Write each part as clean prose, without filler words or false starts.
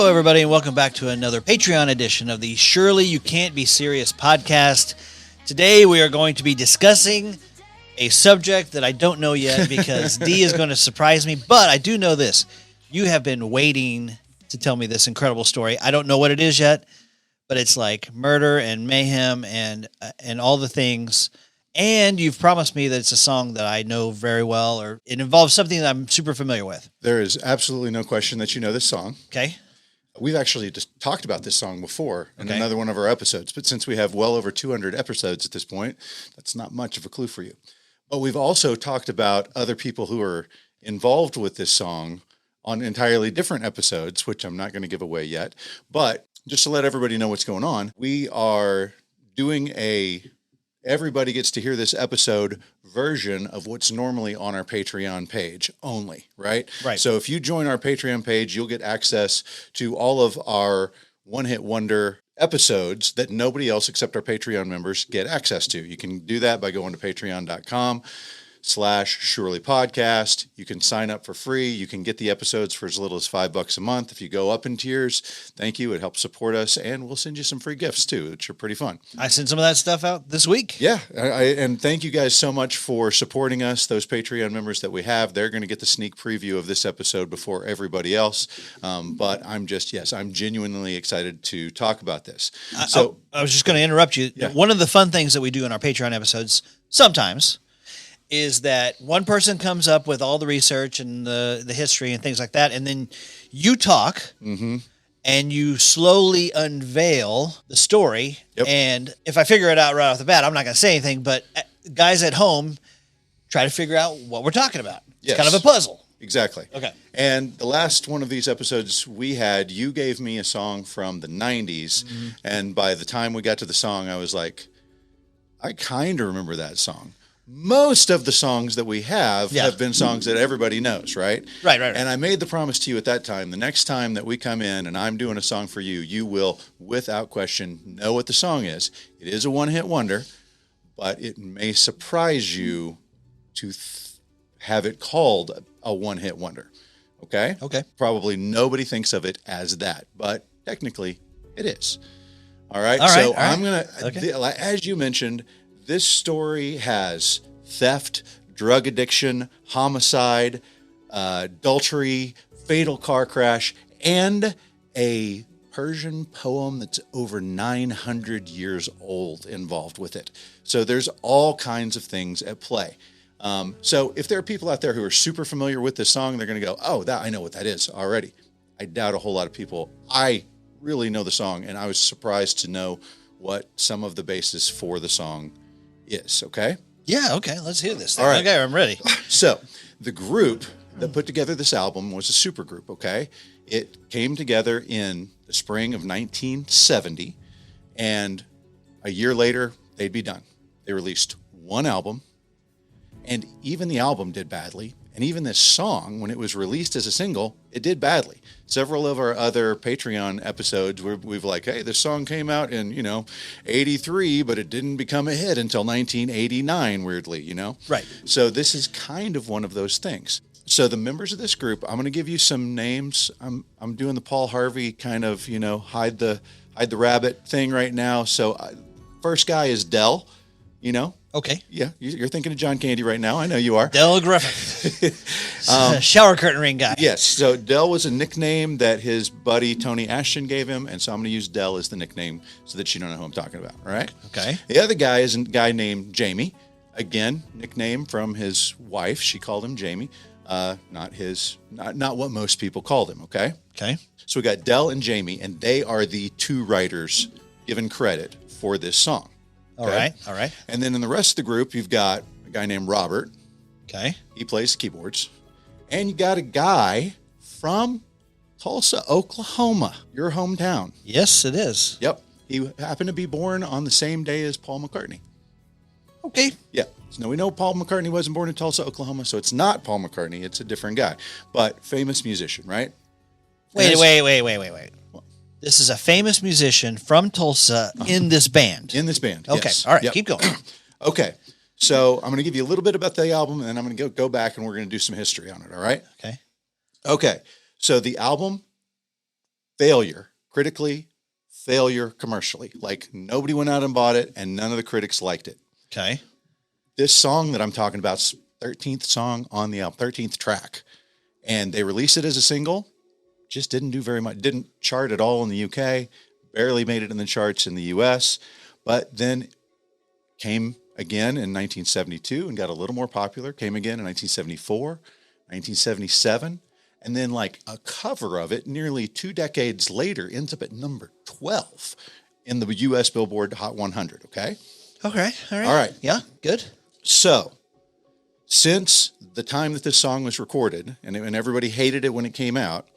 Hello, everybody, and welcome back to another Patreon edition of the Surely You Can't Be Serious podcast. Today, we are going to be discussing a subject that I don't know yet because Dee is going to surprise me, but I do know this. You have been waiting to tell me this incredible story. I don't know what it is yet, but it's like murder and mayhem and all the things. And you've promised me that it's a song that I know very well, or it involves something that I'm super familiar with. There is absolutely no question that you know this song. Okay. We've actually just talked about this song before in another one of our episodes, but since we have well over 200 episodes at this point, that's not much of a clue for you. But we've also talked about other people who are involved with this song on entirely different episodes, which I'm not going to give away yet. But just to let everybody know what's going on, we are doing everybody gets to hear this episode version of what's normally on our Patreon page only, right? Right. So if you join our Patreon page, you'll get access to all of our one-hit wonder episodes that nobody else except our Patreon members get access to. You can do that by going to patreon.com/Surely Podcast. You can sign up for free. You can get the episodes for as little as $5 a month. If you go up in tiers, thank you. It helps support us, and we'll send you some free gifts too, which are pretty fun. I sent some of that stuff out this week. Yeah, and thank you guys so much for supporting us. Those Patreon members that we have, they're going to get the sneak preview of this episode before everybody else. But I'm genuinely excited to talk about this. So I was just going to interrupt you. Yeah. One of the fun things that we do in our Patreon episodes sometimes is that one person comes up with all the research and the history and things like that, and then you talk and you slowly unveil the story. Yep. And if I figure it out right off the bat, I'm not going to say anything, but guys at home try to figure out what we're talking about. It's Yes. kind of a puzzle. Exactly. Okay. And the last one of these episodes we had, you gave me a song from the 90s. And by the time we got to the song, I was like, I kind of remember that song. Most of the songs that we have been songs that everybody knows, right? Right. And I made the promise to you at that time, the next time that we come in and I'm doing a song for you, you will, without question, know what the song is. It is a one-hit wonder, but it may surprise you to have it called a one-hit wonder. Okay? Okay. Probably nobody thinks of it as that, but technically it is. All right? I'm going to, as you mentioned, this story has theft, drug addiction, homicide, adultery, fatal car crash, and a Persian poem that's over 900 years old involved with it. So there's all kinds of things at play. So if there are people out there who are super familiar with this song, they're going to go, oh, I know what that is already. I doubt a whole lot of people. I really know the song, and I was surprised to know what some of the basis for the song is. Okay? Yeah, okay. Let's hear this thing. All right. Okay, I'm ready. So the group that put together this album was a super group, okay? It came together in the spring of 1970, and a year later, they'd be done. They released one album, and even the album did badly. And even this song, when it was released as a single, it did badly. Several of our other Patreon episodes, we've like, hey, this song came out in, 83, but it didn't become a hit until 1989, weirdly, Right. So this is kind of one of those things. So the members of this group, I'm going to give you some names. I'm doing the Paul Harvey kind of, hide the rabbit thing right now. So first guy is Del, Okay. Yeah, you're thinking of John Candy right now. I know you are. Del Griffin. Shower curtain ring guy. Yes. So Del was a nickname that his buddy Tony Ashton gave him, and so I'm going to use Del as the nickname so that you don't know who I'm talking about. All right. Okay. The other guy is a guy named Jamie. Again, nickname from his wife. She called him Jamie. Not what most people called him. Okay. Okay. So we got Del and Jamie, and they are the two writers given credit for this song. Okay? All right. And then in the rest of the group, you've got a guy named Robert. Okay. He plays keyboards. And you got a guy from Tulsa, Oklahoma, your hometown. Yes, it is. Yep. He happened to be born on the same day as Paul McCartney. Okay. Yeah. So now we know Paul McCartney wasn't born in Tulsa, Oklahoma, so it's not Paul McCartney. It's a different guy. But famous musician, right? Wait. This is a famous musician from Tulsa in this band. In this band. Okay. Yes. All right. Yep. Keep going. Okay. So I'm going to give you a little bit about the album, and then I'm going to go back and we're going to do some history on it. All right. Okay. Okay. So the album failure, critically, failure commercially. Like nobody went out and bought it and none of the critics liked it. Okay. This song that I'm talking about is 13th song on the album, 13th track. And they released it as a single, just didn't do very much, didn't chart at all in the UK, barely made it in the charts in the US, but then came again in 1972 and got a little more popular, came again in 1974, 1977, and then like a cover of it nearly 2 decades later ends up at number 12 in the US Billboard Hot 100, okay? Okay, all right. All right. Yeah, good. So, since the time that this song was recorded, and everybody hated it when it came out,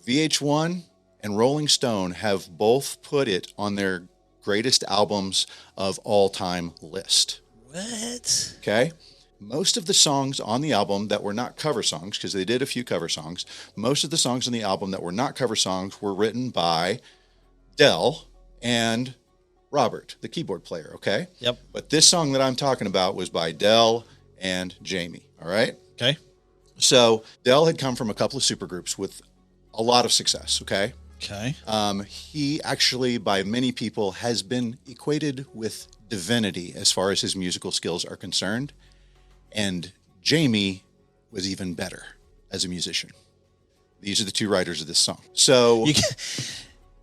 VH1 and Rolling Stone have both put it on their greatest albums of all time list. What? Okay? Most of the songs on the album that were not cover songs, because they did a few cover songs, most of the songs on the album that were not cover songs were written by Del and Robert, the keyboard player, okay? Yep. But this song that I'm talking about was by Del and Jamie, all right? Okay. So Del had come from a couple of supergroups with a lot of success, okay? Okay. He actually, by many people, has been equated with divinity as far as his musical skills are concerned. And Jamie was even better as a musician. These are the two writers of this song. So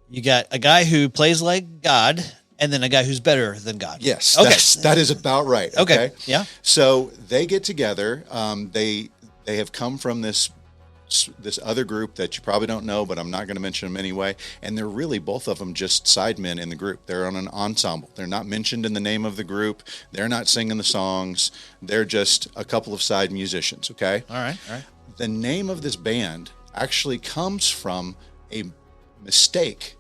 you got a guy who plays like God, and then a guy who's better than God. yes, Okay. that is about right. Okay. Yeah. So they get together. They have come from this other group that you probably don't know, but I'm not going to mention them anyway. And they're really both of them just sidemen in the group. They're on an ensemble. They're not mentioned in the name of the group. They're not singing the songs. They're just a couple of side musicians. Okay. All right. All right. The name of this band actually comes from a mistake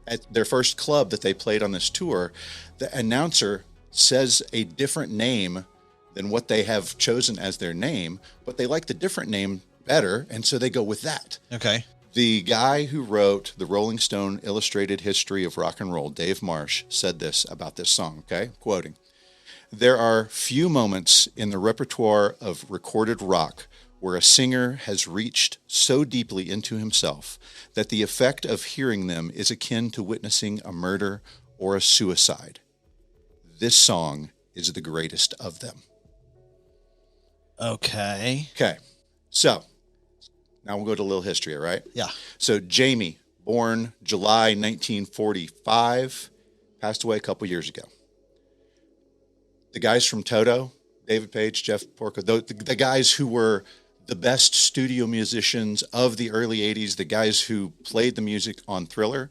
at their first club that they played on this tour. The announcer says a different name than what they have chosen as their name, but they like the different name better, and so they go with that. Okay. The guy who wrote the Rolling Stone Illustrated History of Rock and Roll, Dave Marsh, said this about this song, okay? Quoting, "There are few moments in the repertoire of recorded rock where a singer has reached so deeply into himself that the effect of hearing them is akin to witnessing a murder or a suicide. This song is the greatest of them." Okay. Okay, so now we'll go to a little history, all right? Yeah. So Jamie, born July 1945, passed away a couple years ago. The guys from Toto, David Page, Jeff Porcaro, the guys who were the best studio musicians of the early 80s, the guys who played the music on Thriller,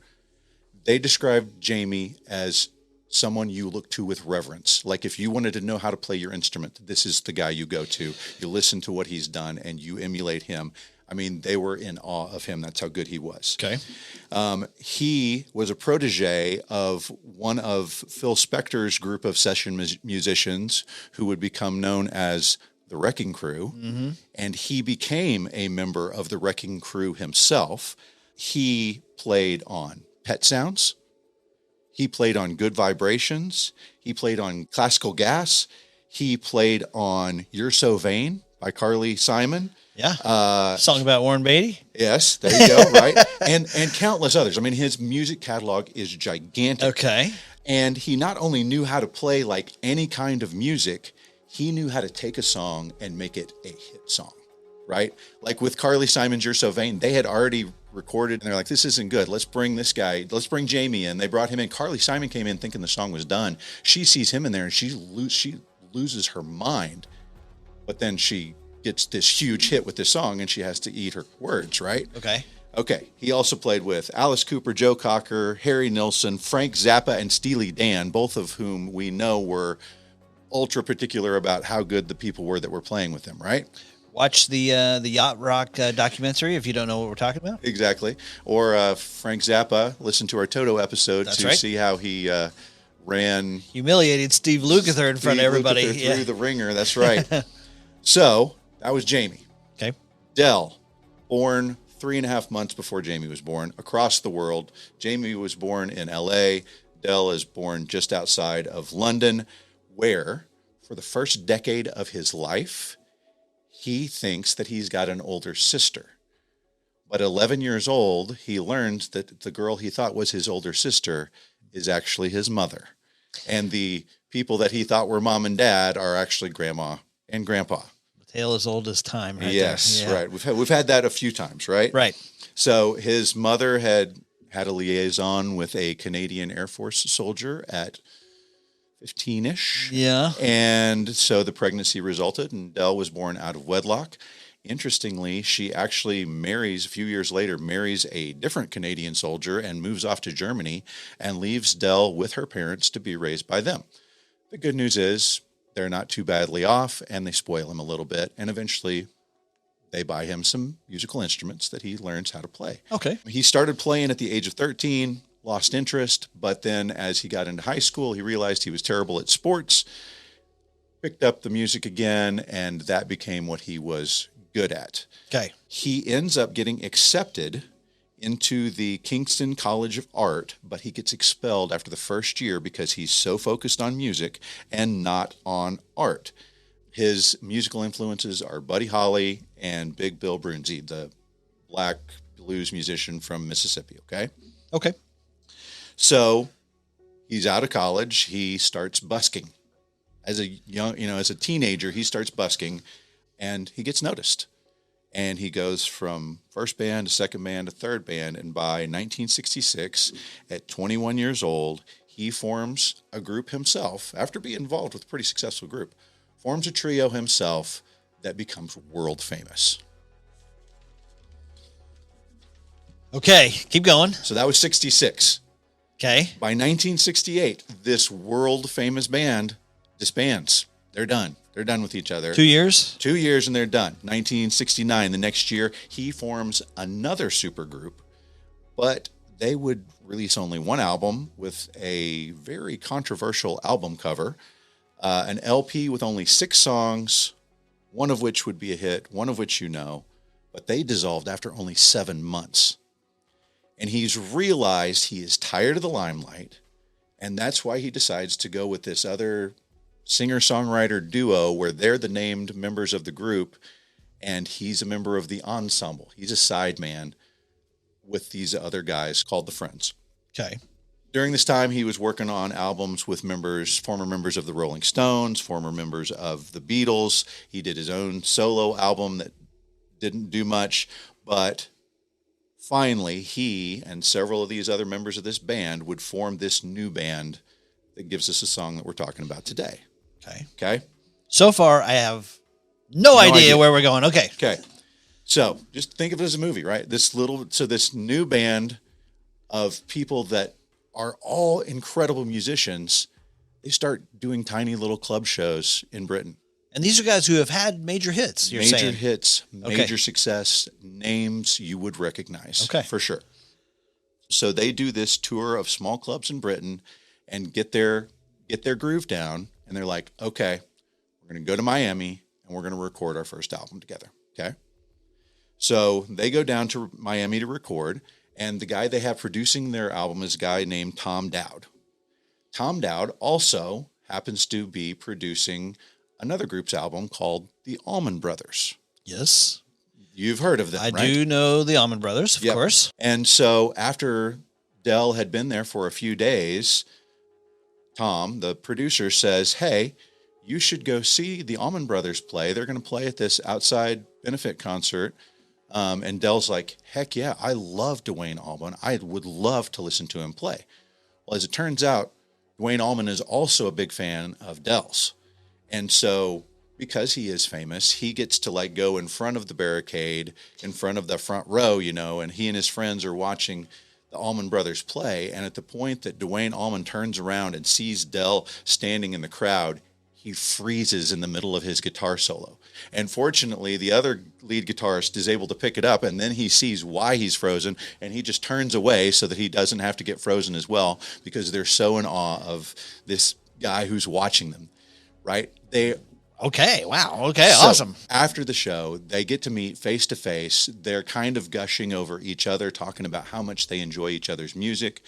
they described Jamie as someone you look to with reverence. Like if you wanted to know how to play your instrument, this is the guy you go to. You listen to what he's done and you emulate him. I mean, they were in awe of him. That's how good he was. Okay. He was a protege of one of Phil Spector's group of session musicians who would become known as the Wrecking Crew. Mm-hmm. And he became a member of the Wrecking Crew himself. He played on Pet Sounds. He played on Good Vibrations. He played on Classical Gas. He played on You're So Vain by Carly Simon. Yeah. Song about Warren Beatty. Yes, there you go, right? And countless others. I mean, his music catalog is gigantic. Okay. And he not only knew how to play like any kind of music, he knew how to take a song and make it a hit song, right? Like with Carly Simon's You're So Vain, they had already recorded and they're like, this isn't good. Let's bring this guy. Let's bring Jamie in. They brought him in. Carly Simon came in thinking the song was done. She sees him in there and she loses her mind. But then she gets this huge hit with this song and she has to eat her words, right? Okay. He also played with Alice Cooper, Joe Cocker, Harry Nilsson, Frank Zappa, and Steely Dan, both of whom we know were ultra particular about how good the people were that were playing with them, right? Watch the Yacht Rock documentary if you don't know what we're talking about. Exactly. Or Frank Zappa, listen to our Toto episode to see how he humiliated Steve Lukather in front of everybody. Through the ringer. That's right. So that was Jamie. Okay. Del, born 3.5 months before Jamie was born, across the world. Jamie was born in LA. Del is born just outside of London, where for the first decade of his life, he thinks that he's got an older sister. But 11 years old, he learns that the girl he thought was his older sister is actually his mother. And the people that he thought were mom and dad are actually grandma and grandpa. The tale as old as time, right? Yes, there. Yeah. Right. We've had that a few times, right? Right. So his mother had a liaison with a Canadian Air Force soldier at 15-ish. Yeah. And so the pregnancy resulted, and Del was born out of wedlock. Interestingly, she actually a few years later, marries a different Canadian soldier and moves off to Germany and leaves Del with her parents to be raised by them. The good news is they're not too badly off, and they spoil him a little bit, and eventually they buy him some musical instruments that he learns how to play. Okay. He started playing at the age of 13, lost interest, but then as he got into high school, he realized he was terrible at sports, picked up the music again, and that became what he was good at. Okay. He ends up getting accepted into the Kingston College of Art, but he gets expelled after the first year because he's so focused on music and not on art. His musical influences are Buddy Holly and Big Bill Broonzy, the black blues musician from Mississippi, okay? Okay. So he's out of college. He starts busking. As a teenager, he starts busking, and he gets noticed. And he goes from first band to second band to third band. And by 1966, at 21 years old, he forms a group himself, after being involved with a pretty successful group, forms a trio himself that becomes world famous. Okay, keep going. So that was 66. Okay. By 1968, this world famous band disbands. They're done. They're done with each other. 2 years? 2 years and they're done. 1969, the next year, he forms another supergroup, but they would release only one album with a very controversial album cover, an LP with only 6 songs, one of which would be a hit, one of which you know, but they dissolved after only 7 months. And he's realized he is tired of the limelight, and that's why he decides to go with this other singer-songwriter duo where they're the named members of the group, and he's a member of the ensemble. He's a sideman with these other guys called the Friends. Okay. During this time, he was working on albums with former members of the Rolling Stones, former members of the Beatles. He did his own solo album that didn't do much, but finally, he and several of these other members of this band would form this new band that gives us a song that we're talking about today. Okay. So far, I have no idea where we're going. Okay. Okay. So just think of it as a movie, right? This new band of people that are all incredible musicians, they start doing tiny little club shows in Britain. And these are guys who have had major hits, you're saying? Major hits, major success, names you would recognize. Okay. For sure. So they do this tour of small clubs in Britain and get their groove down. And they're like, okay, we're going to go to Miami and we're going to record our first album together. Okay. So they go down to Miami to record. And the guy they have producing their album is a guy named Tom Dowd. Tom Dowd also happens to be producing another group's album called the Allman Brothers. Yes. You've heard of them, I right? do know the Allman Brothers, of course. And so after Del had been there for a few days, Tom, the producer, says, hey, you should go see the Allman Brothers play. They're going to play at this outside benefit concert. And Del's like, heck yeah, I love Duane Allman. I would love to listen to him play. Well, as it turns out, Duane Allman is also a big fan of Del's. And so because he is famous, he gets to go in front of the barricade, in front of the front row, and he and his friends are watching the Allman Brothers play. And at the point that Duane Allman turns around and sees Del standing in the crowd, he freezes in the middle of his guitar solo. And fortunately, the other lead guitarist is able to pick it up, and then he sees why he's frozen, and he just turns away so that he doesn't have to get frozen as well, because they're so in awe of this guy who's watching them, right? Okay, wow, okay, so, awesome. After the show, they get to meet face to face. They're kind of gushing over each other, talking about how much they enjoy each other's music.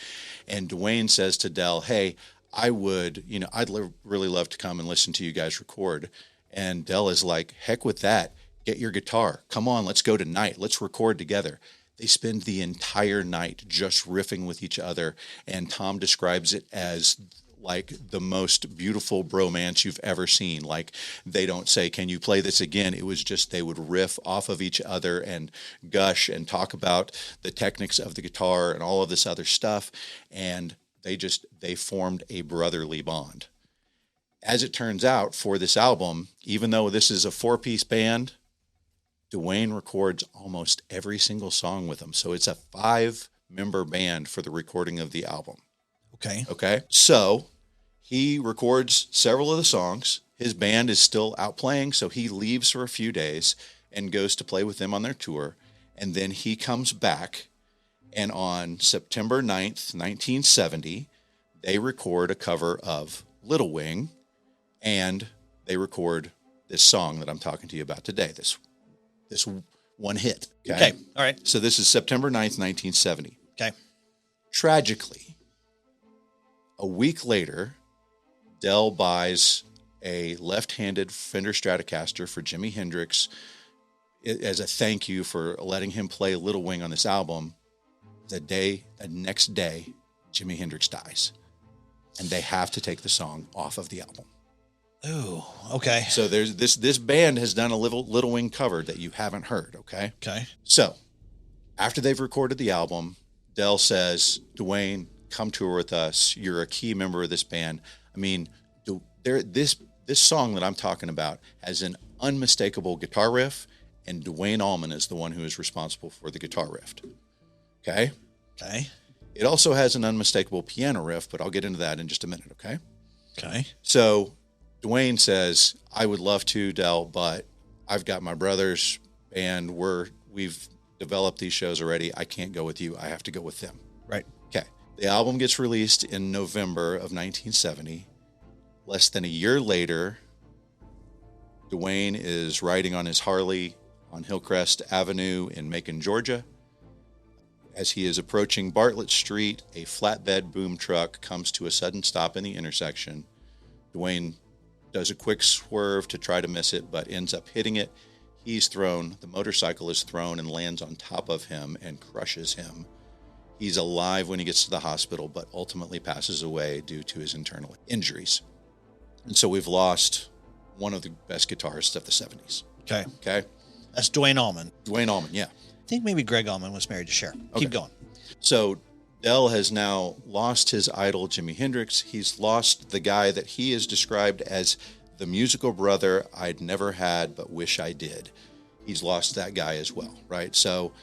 And Duane says to Del, hey, I'd really love to come and listen to you guys record. And Del is like, heck with that. Get your guitar. Come on, let's go tonight. Let's record together. They spend the entire night just riffing with each other, and Tom describes it as like the most beautiful bromance you've ever seen. Like, they don't say, "Can you play this again?" It was just, they would riff off of each other and gush and talk about the techniques of the guitar and all of this other stuff. And they formed a brotherly bond. As it turns out, for this album, even though this is a 4-piece band, Duane records almost every single song with them. So it's a 5-member band for the recording of the album. Okay. So he records several of the songs. His band is still out playing, so he leaves for a few days and goes to play with them on their tour. And then he comes back, and on September 9th, 1970, they record a cover of Little Wing, and they record this song that I'm talking to you about today, this one hit. Okay. All right. So this is September 9th, 1970. Okay. Tragically, a week later, Del buys a left-handed Fender Stratocaster for Jimi Hendrix as a thank you for letting him play Little Wing on this album. The next day, Jimi Hendrix dies, and they have to take the song off of the album. Oh, okay. So there's this band has done a Little Wing cover that you haven't heard, okay? Okay. So after they've recorded the album, Del says, "Duane, come tour with us. You're a key member of this band." I mean, this song that I'm talking about has an unmistakable guitar riff, and Duane Allman is the one who is responsible for the guitar riff. Okay? Okay. It also has an unmistakable piano riff, but I'll get into that in just a minute, okay? Okay. So Duane says, "I would love to, Del, but I've got my brother's band. We've developed these shows already. I can't go with you. I have to go with them." Right. Okay. The album gets released in November of 1970. Less than a year later, Duane is riding on his Harley on Hillcrest Avenue in Macon, Georgia. As he is approaching Bartlett Street, a flatbed boom truck comes to a sudden stop in the intersection. Duane does a quick swerve to try to miss it, but ends up hitting it. The motorcycle is thrown and lands on top of him and crushes him. He's alive when he gets to the hospital, but ultimately passes away due to his internal injuries. And so we've lost one of the best guitarists of the 70s. Okay. Okay. That's Duane Allman. Duane Allman, yeah. I think maybe Greg Allman was married to Cher. Okay. Keep going. So Del has now lost his idol, Jimi Hendrix. He's lost the guy that he is described as the musical brother I'd never had but wish I did. He's lost that guy as well, right? So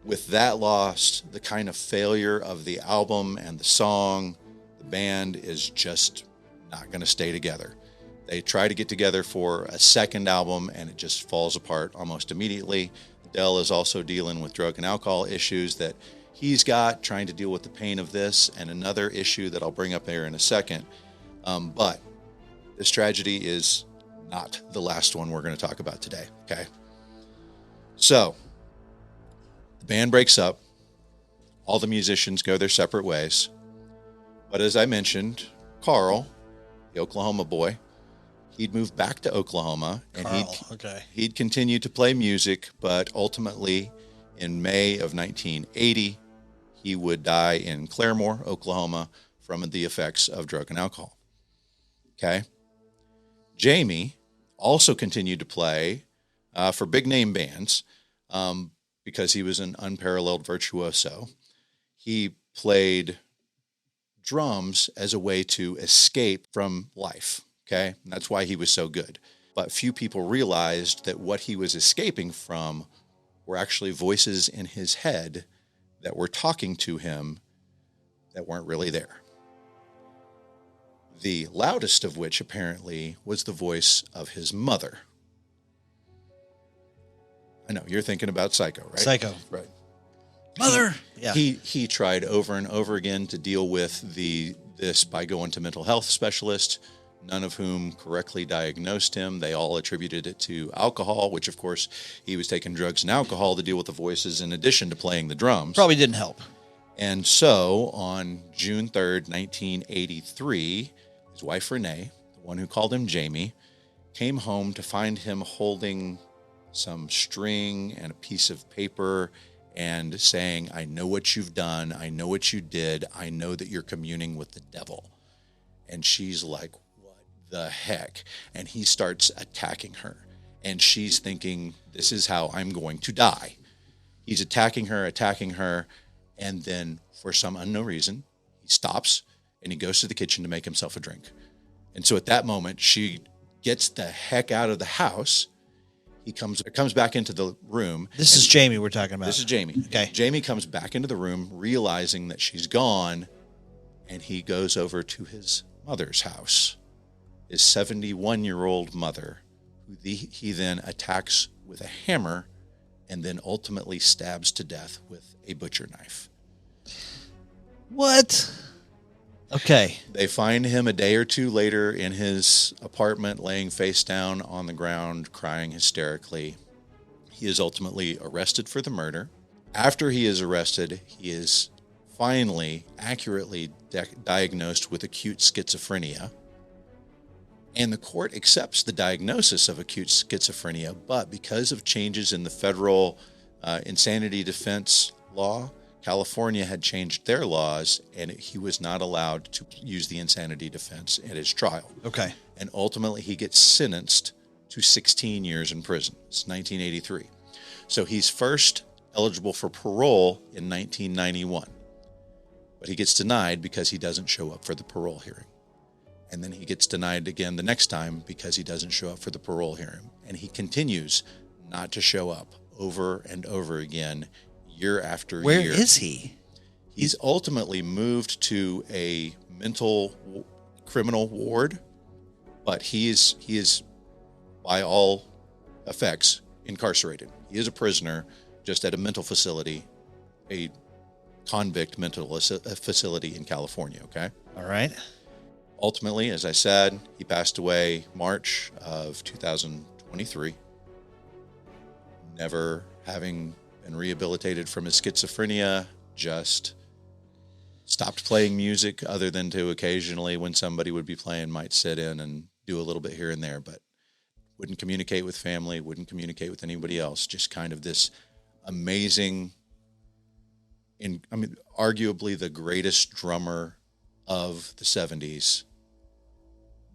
with that loss, the kind of failure of the album and the song, the band is just not going to stay together. They try to get together for a second album, and it just falls apart almost immediately. Del is also dealing with drug and alcohol issues that he's got, trying to deal with the pain of this, and another issue that I'll bring up there in a second. But this tragedy is not the last one we're going to talk about today, okay? So the band breaks up. All the musicians go their separate ways. But as I mentioned, Carl, the Oklahoma boy, he'd moved back to Oklahoma, and he'd continue to play music, but ultimately in May of 1980, he would die in Claremore, Oklahoma, from the effects of drug and alcohol. Okay. Jamie also continued to play for big name bands because he was an unparalleled virtuoso. He played drums as a way to escape from life. Okay. And that's why he was so good. But few people realized that what he was escaping from were actually voices in his head that were talking to him that weren't really there. The loudest of which apparently was the voice of his mother. I know you're thinking about Psycho, right? Psycho. Right. Mother. Yeah. He tried over and over again to deal with this by going to mental health specialists, none of whom correctly diagnosed him. They all attributed it to alcohol, which of course he was taking drugs and alcohol to deal with the voices in addition to playing the drums. Probably didn't help. And so on June 3rd, 1983, his wife Renee, the one who called him Jamie, came home to find him holding some string and a piece of paper and saying, I know what you've done. I know what you did. I know that you're communing with the devil. And she's like, what the heck? And he starts attacking her. And she's thinking, this is how I'm going to die. He's attacking her. And then for some unknown reason, he stops and he goes to the kitchen to make himself a drink. And so at that moment, she gets the heck out of the house. He comes back into the room. This is Jamie we're talking about. This is Jamie. Okay. Jamie comes back into the room, realizing that she's gone, and he goes over to his mother's house, his 71-year-old mother, who he then attacks with a hammer and then ultimately stabs to death with a butcher knife. What? Okay. They find him a day or two later in his apartment, laying face down on the ground, crying hysterically. He is ultimately arrested for the murder. After he is arrested, he is finally accurately diagnosed with acute schizophrenia. And the court accepts the diagnosis of acute schizophrenia, but because of changes in the federal insanity defense law, California had changed their laws, and he was not allowed to use the insanity defense at his trial. Okay. And ultimately, he gets sentenced to 16 years in prison. It's 1983. So he's first eligible for parole in 1991. But he gets denied because he doesn't show up for the parole hearing. And then he gets denied again the next time because he doesn't show up for the parole hearing. And he continues not to show up over and over again, year after year. Where is he? He's ultimately moved to a mental criminal ward, but he is by all effects incarcerated. He is a prisoner, just at a mental facility, a convict mental facility in California, okay? All right. Ultimately, as I said, he passed away March of 2023, never having been rehabilitated from his schizophrenia, just stopped playing music other than to occasionally, when somebody would be playing, might sit in and do a little bit here and there, but wouldn't communicate with family, wouldn't communicate with anybody else. Just kind of this amazing, arguably the greatest drummer of the 70s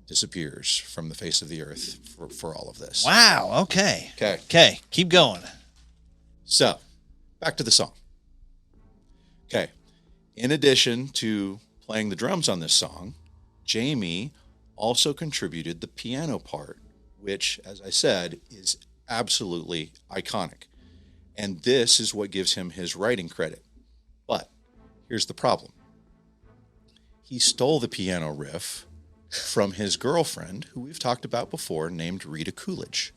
disappears from the face of the earth for all of this. Wow. Okay. Okay. Keep going. So, back to the song. Okay. In addition to playing the drums on this song, Jamie also contributed the piano part, which, as I said, is absolutely iconic. And this is what gives him his writing credit. But here's the problem. He stole the piano riff from his girlfriend, who we've talked about before, named Rita Coolidge.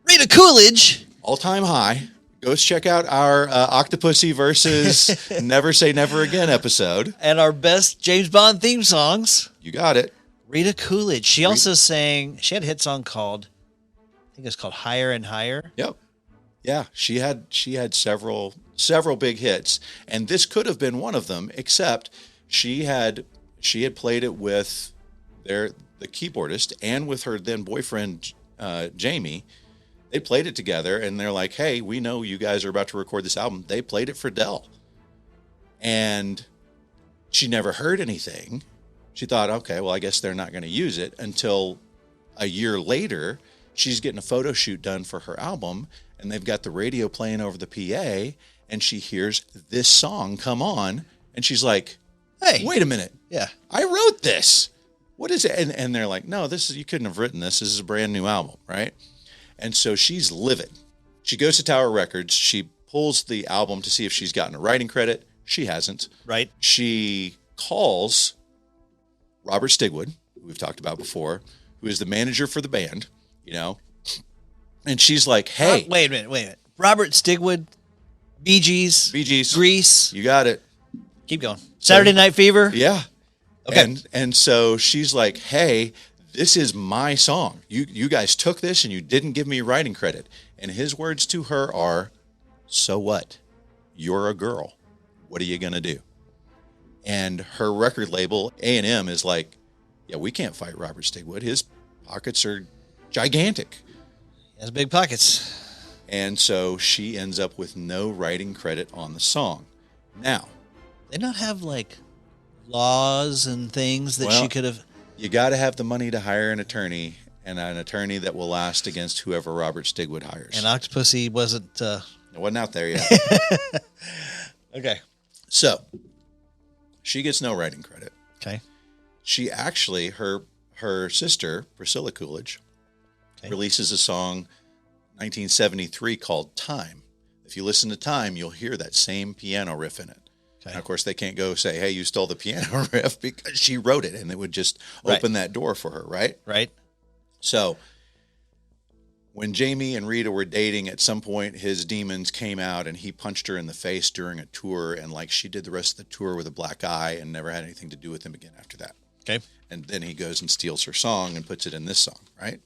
Rita Coolidge? All-time high. Go check out our Octopussy versus Never Say Never Again episode. And our best James Bond theme songs. You got it. Rita Coolidge. She also sang, she had a hit song called, I think it's called Higher and Higher. Yep. Yeah, she had several big hits, and this could have been one of them, except she had played it with the keyboardist and with her then boyfriend Jamie. They played it together, and they're like, hey, we know you guys are about to record this album. They played it for Dell. And she never heard anything. She thought, okay, well, I guess they're not going to use it, until a year later, she's getting a photo shoot done for her album, and they've got the radio playing over the PA, and she hears this song come on, and she's like, hey, wait a minute. Yeah. I wrote this. What is it? And they're like, no, you couldn't have written this. This is a brand new album, right? And so she's livid. She goes to Tower Records. She pulls the album to see if she's gotten a writing credit. She hasn't. Right. She calls Robert Stigwood, who we've talked about before, who is the manager for the band, and she's like, hey. Wait a minute. Robert Stigwood, Bee Gees. Grease. You got it. Keep going. Saturday Night Fever. Yeah. Okay. And so she's like, hey, this is my song. You guys took this and you didn't give me writing credit. And his words to her are, so what? You're a girl. What are you going to do? And her record label, A&M, is like, yeah, we can't fight Robert Stigwood. His pockets are gigantic. He has big pockets. And so she ends up with no writing credit on the song. Now, they not have like laws and things that she could have. You got to have the money to hire an attorney, and an attorney that will last against whoever Robert Stigwood hires. And Octopussy wasn't. It wasn't out there yet. Okay. So she gets no writing credit. Okay. She actually, her sister, Priscilla Coolidge, releases a song 1973 called Time. If you listen to Time, you'll hear that same piano riff in it. Okay. And of course, they can't go say, hey, you stole the piano riff, because she wrote it, and it would just open that door for her, right? Right. So when Jamie and Rita were dating, at some point his demons came out and he punched her in the face during a tour, and like she did the rest of the tour with a black eye and never had anything to do with him again after that. Okay. And then he goes and steals her song and puts it in this song, right?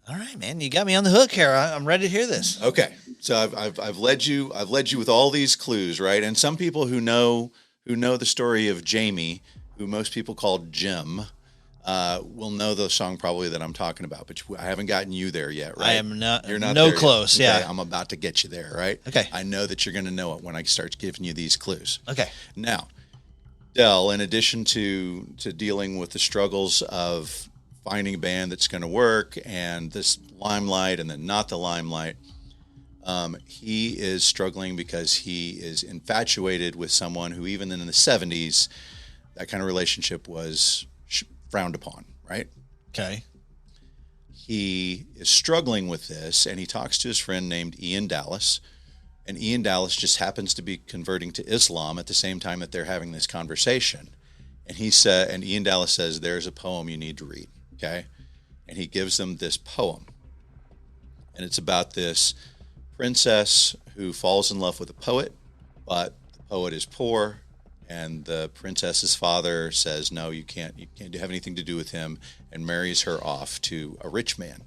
All right, man, you got me on the hook here. I'm ready to hear this. Okay. So I've led you with all these clues, right? And some people who know the story of Jamie, who most people call Jim, will know the song probably that I'm talking about, but I haven't gotten you there yet, right? I am not. You're not no there close. Yet. Yeah, okay, I'm about to get you there, right? Okay. I know that you're going to know it when I start giving you these clues. Okay. Now, Del, in addition to dealing with the struggles of finding a band that's going to work and this limelight and then not the limelight, he is struggling because he is infatuated with someone who, even in the 70s, that kind of relationship was frowned upon, right? Okay. He is struggling with this, and he talks to his friend named Ian Dallas, and Ian Dallas just happens to be converting to Islam at the same time that they're having this conversation. And Ian Dallas says, there's a poem you need to read, okay? And he gives them this poem. And it's about this princess who falls in love with a poet, but the poet is poor, and the princess's father says, no, you can't have anything to do with him, and marries her off to a rich man.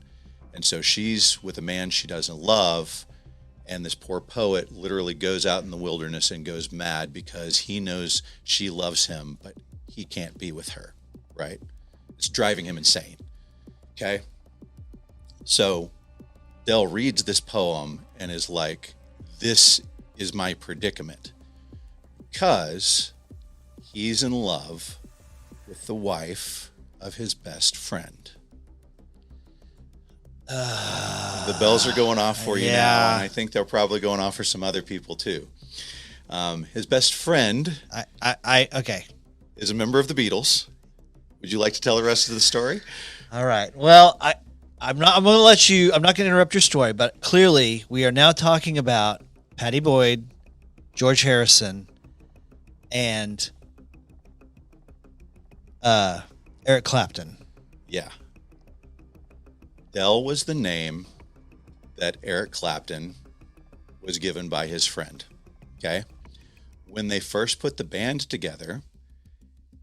And so she's with a man she doesn't love, and this poor poet literally goes out in the wilderness and goes mad because he knows she loves him, but he can't be with her, right? It's driving him insane, okay? So Del reads this poem and is like, this is my predicament, because he's in love with the wife of his best friend. The bells are going off for you now, and I think they're probably going off for some other people too. His best friend Okay. is a member of the Beatles. Would you like to tell the rest of the story? All right. Well, I'm not going to interrupt your story, but clearly we are now talking about Pattie Boyd, George Harrison, and Eric Clapton. Yeah. Del was the name that Eric Clapton was given by his friend. Okay. When they first put the band together,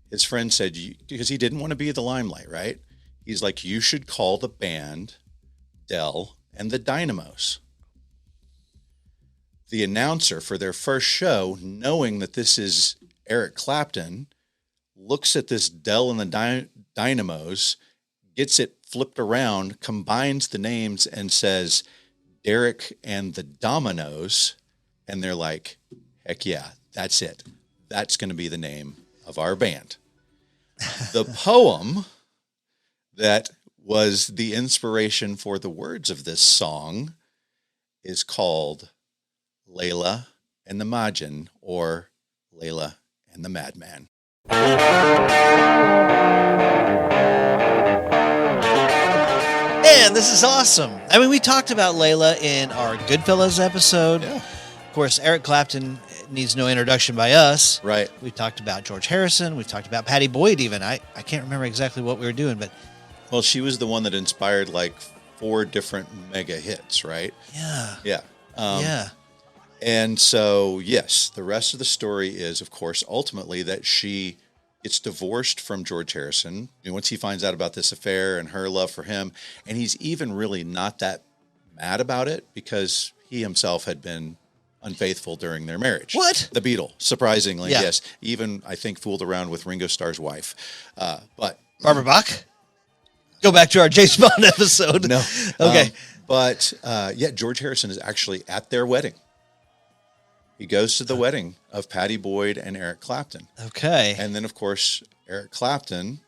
his friend said, because he didn't want to be the limelight, right? He's like, you should call the band Del and the Dynamos. The announcer for their first show, knowing that this is Eric Clapton, looks at this Del and the Dynamos, gets it flipped around, combines the names, and says Derek and the Dominoes. And they're like, heck yeah, that's it. That's going to be the name of our band. The poem that was the inspiration for the words of this song is called Layla and the Majnun, or Layla and the Madman. Man, this is awesome. I mean, we talked about Layla in our Goodfellas episode. Yeah. Of course, Eric Clapton needs no introduction by us. Right. We've talked about George Harrison. We've talked about Pattie Boyd even. I can't remember exactly what we were doing, but... Well, she was the one that inspired like 4 different mega hits, right? Yeah. Yeah. Yeah. And so, yes, the rest of the story is, of course, ultimately that she gets divorced from George Harrison. And once he finds out about this affair and her love for him, and he's even really not that mad about it because he himself had been unfaithful during their marriage. What? The Beatle, surprisingly, Yeah. yes. Even, I think, fooled around with Ringo Starr's wife. But Barbara Bach? Go back to our James Bond episode. no. Okay. But yeah, George Harrison is actually at their wedding. He goes to the wedding of Pattie Boyd and Eric Clapton. Okay. And then, of course, Eric Clapton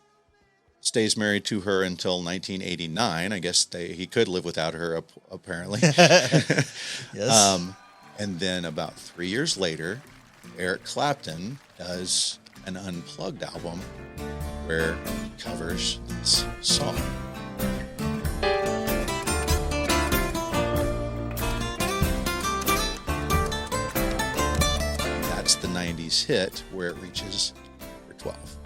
stays married to her until 1989. I guess he could live without her, apparently. Yes. And then about 3 years later, Eric Clapton does an Unplugged album where he covers this song. That's the 90s hit where it reaches number 12.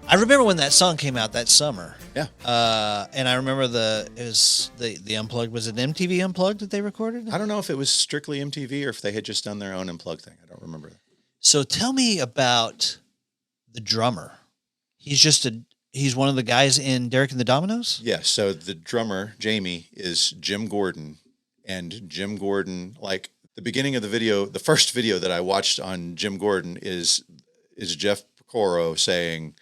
I remember when that song came out that summer. Yeah. And I remember the Unplugged. Was it MTV Unplugged that they recorded? I don't know if it was strictly MTV or if they had just done their own Unplugged thing. I don't remember. So tell me about the drummer. He's one of the guys in Derek and the Dominos? Yeah, so the drummer, Jamie, is Jim Gordon. And Jim Gordon, like the beginning of the video, the first video that I watched on Jim Gordon is Jeff Porcaro saying,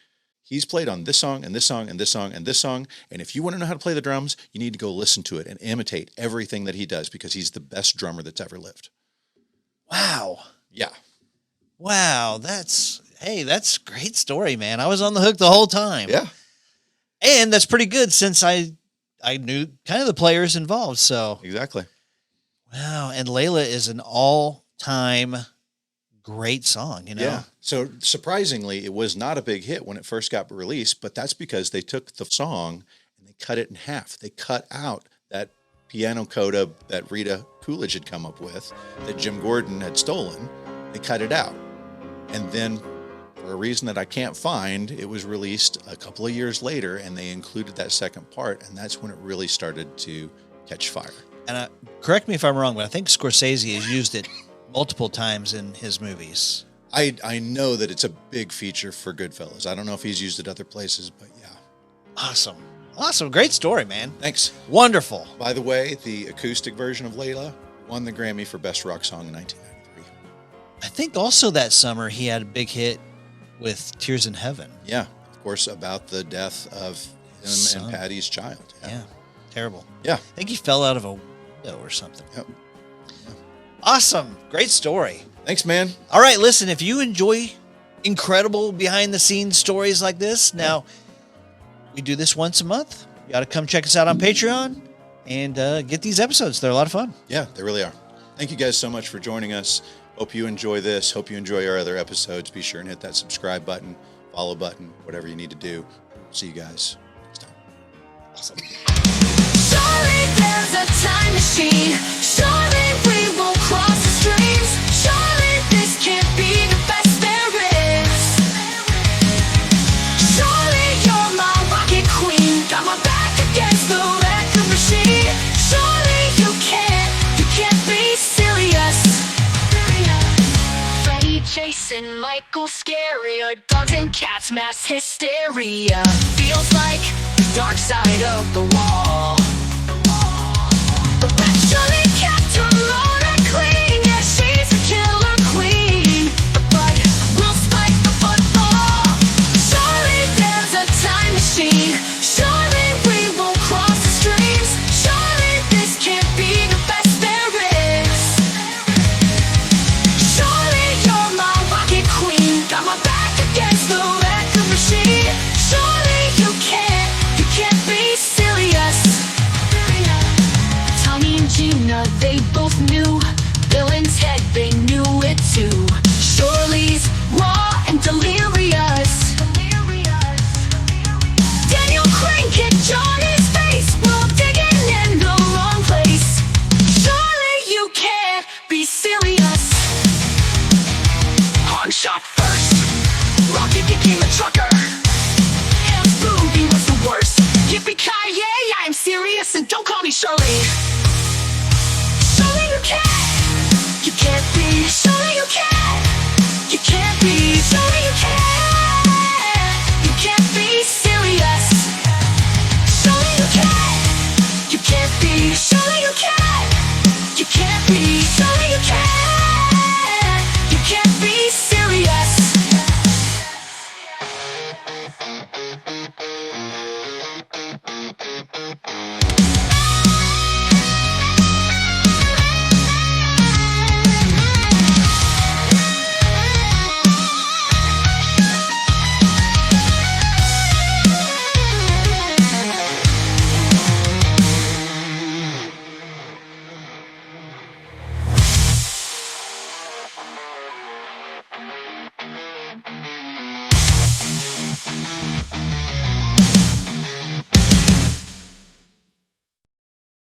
he's played on this song and this song and this song and this song. And if you want to know how to play the drums, you need to go listen to it and imitate everything that he does because he's the best drummer that's ever lived. Wow. Yeah. Wow. That's a great story, man. I was on the hook the whole time. Yeah. And that's pretty good since I knew kind of the players involved. So exactly. Wow. And Layla is an all-time great song, you know? Yeah. So surprisingly, it was not a big hit when it first got released, but that's because they took the song and they cut it in half. They cut out that piano coda that Rita Coolidge had come up with that Jim Gordon had stolen. They cut it out. And then for a reason that I can't find, it was released a couple of years later and they included that second part. And that's when it really started to catch fire. And correct me if I'm wrong, but I think Scorsese has used it multiple times in his movies. I know that it's a big feature for Goodfellas. I don't know if he's used it other places, but yeah. Awesome. Great story, man. Thanks. Wonderful. By the way, the acoustic version of Layla won the Grammy for Best Rock Song in 1993. I think also that summer he had a big hit with Tears in Heaven. Yeah, of course, about the death of him and Patty's child. Yeah, terrible. Yeah. I think he fell out of a window or something. Yep. Awesome. Great story. Thanks, man. All right, listen, if you enjoy incredible behind-the-scenes stories like this, now, we do this once a month. You got to come check us out on Patreon and get these episodes. They're a lot of fun. Yeah, they really are. Thank you guys so much for joining us. Hope you enjoy this. Hope you enjoy our other episodes. Be sure and hit that subscribe button, follow button, whatever you need to do. See you guys next time. Awesome. Surely there's a time machine. Surely we won't cross the streams. Surely this can't be the best there is. Surely you're my rocket queen. Got my back against the record machine. Surely you can't be serious. Freddy, Jason, Michael, scarier. Dogs and cats, mass hysteria. Feels like the dark side of the wall. Surely kept her Laura clean. Yeah, she's a killer queen. But we'll spike the football. Surely there's a time machine. Surely we won't cross the streams. Surely this can't be the best there is. Surely you're my rocket queen. Got my back against the record machine. Surely you can't be serious. Tommy and Gina, they both knew. Bill and Ted, they knew it too. Shirley's raw and delirious. Daniel Crane kicked Johnny's face while digging in the wrong place. Surely you can't be serious. Han shot first. Rocket became a trucker. Boogie was the worst. Yippee-ki-yay, I'm serious and don't call me Shirley.